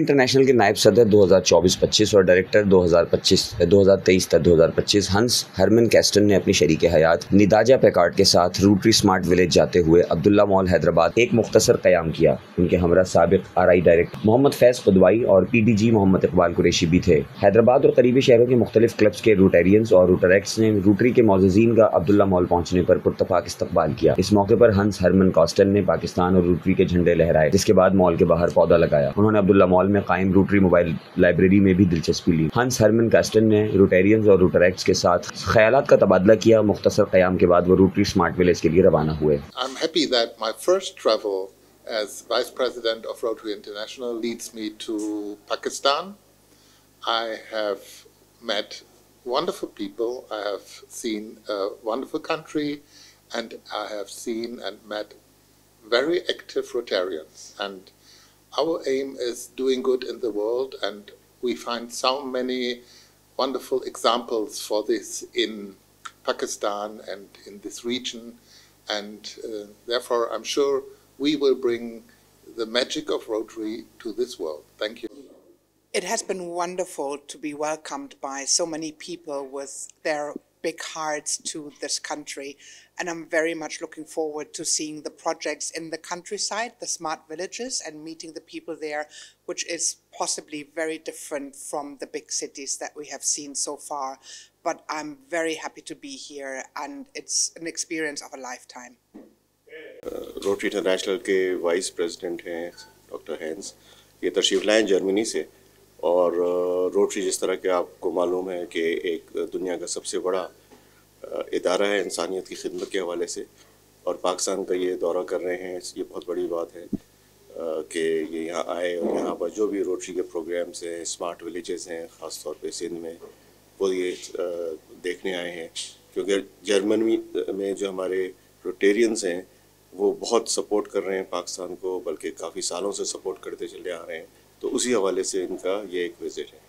International के नायब सदर 2024-25 और डायरेक्टर 2023 तक 2025 हंस हरमन कैस्टन ने अपनी शरीक हयात निदाजा पैकार्ड के साथ रोटरी स्मार्ट विलेज जाते हुए अब्दुल्ला मॉल हैदराबाद एक मुख्तसर क़याम किया। उनके हमरा साबिक आरआई डायरेक्टर मोहम्मद फैज़ खुदवाई और पीडीजी मोहम्मद इकबाल कुरैशी भी थे। हैदराबाद और करीबी शहरों के मुख्तलिफ क्लब्स के रोटेरियंस और रोटरेक्ट्स ने रोटरी के मौजूदीन का अब्दुल्ला मॉल पहुंचने पर पुरतफाक इस्तकबाल किया। इस मौके पर हंस हरमन कैस्टन ने पाकिस्तान और रोटरी के झंडे लहराए, जिसके बाद मॉल के बाहर पौधा लगाया। उन्होंने अब्दुल्ला मॉल में कायम रोटरी मोबाइल लाइब्रेरी में भी दिलचस्पी ली। हंस हरमन कैस्टन ने रोटेरियंस और रोटरेक्ट्स के साथ ख्यालात का तबादला किया। मुख्तसर क़याम के बाद वो रोटरी स्मार्ट विलेज के लिए रवाना हुए। I'm happy that my first travel as Vice President of Rotary International leads me to Pakistan. I have met wonderful people. I have seen a wonderful country, and I have seen and met very active Rotarians. And our aim is doing good in the world, and we find so many wonderful examples for this in Pakistan and in this region. And therefore, I'm sure we will bring the magic of Rotary to this world. Thank you. It has been wonderful to be welcomed by so many people with their big hearts to this country, and I'm very much looking forward to seeing the projects in the countryside, the smart villages, and meeting the people there, which is possibly very different from the big cities that we have seen so far. But I'm very happy to be here, and it's an experience of a lifetime. Rotary international के vice president हैं doctor hence, ये तशरीफ़ लाए Germany से। और rotary जिस तरह के आपको मालूम है कि एक दुनिया का सबसे बड़ा इदारा है इंसानियत की खिदमत के हवाले से, और पाकिस्तान का ये दौरा कर रहे हैं, ये बहुत बड़ी बात है कि ये यहाँ आए और यहाँ पर जो भी रोटरी के प्रोग्राम्स हैं, स्मार्ट विलेजेस हैं, ख़ास तौर पे सिंध में, वो ये देखने आए हैं। क्योंकि जर्मनी में जो हमारे रोटेरियंस हैं वो बहुत सपोर्ट कर रहे हैं पाकिस्तान को, बल्कि काफ़ी सालों से सपोर्ट करते चले आ रहे हैं, तो उसी हवाले से इनका ये एक विज़िट है।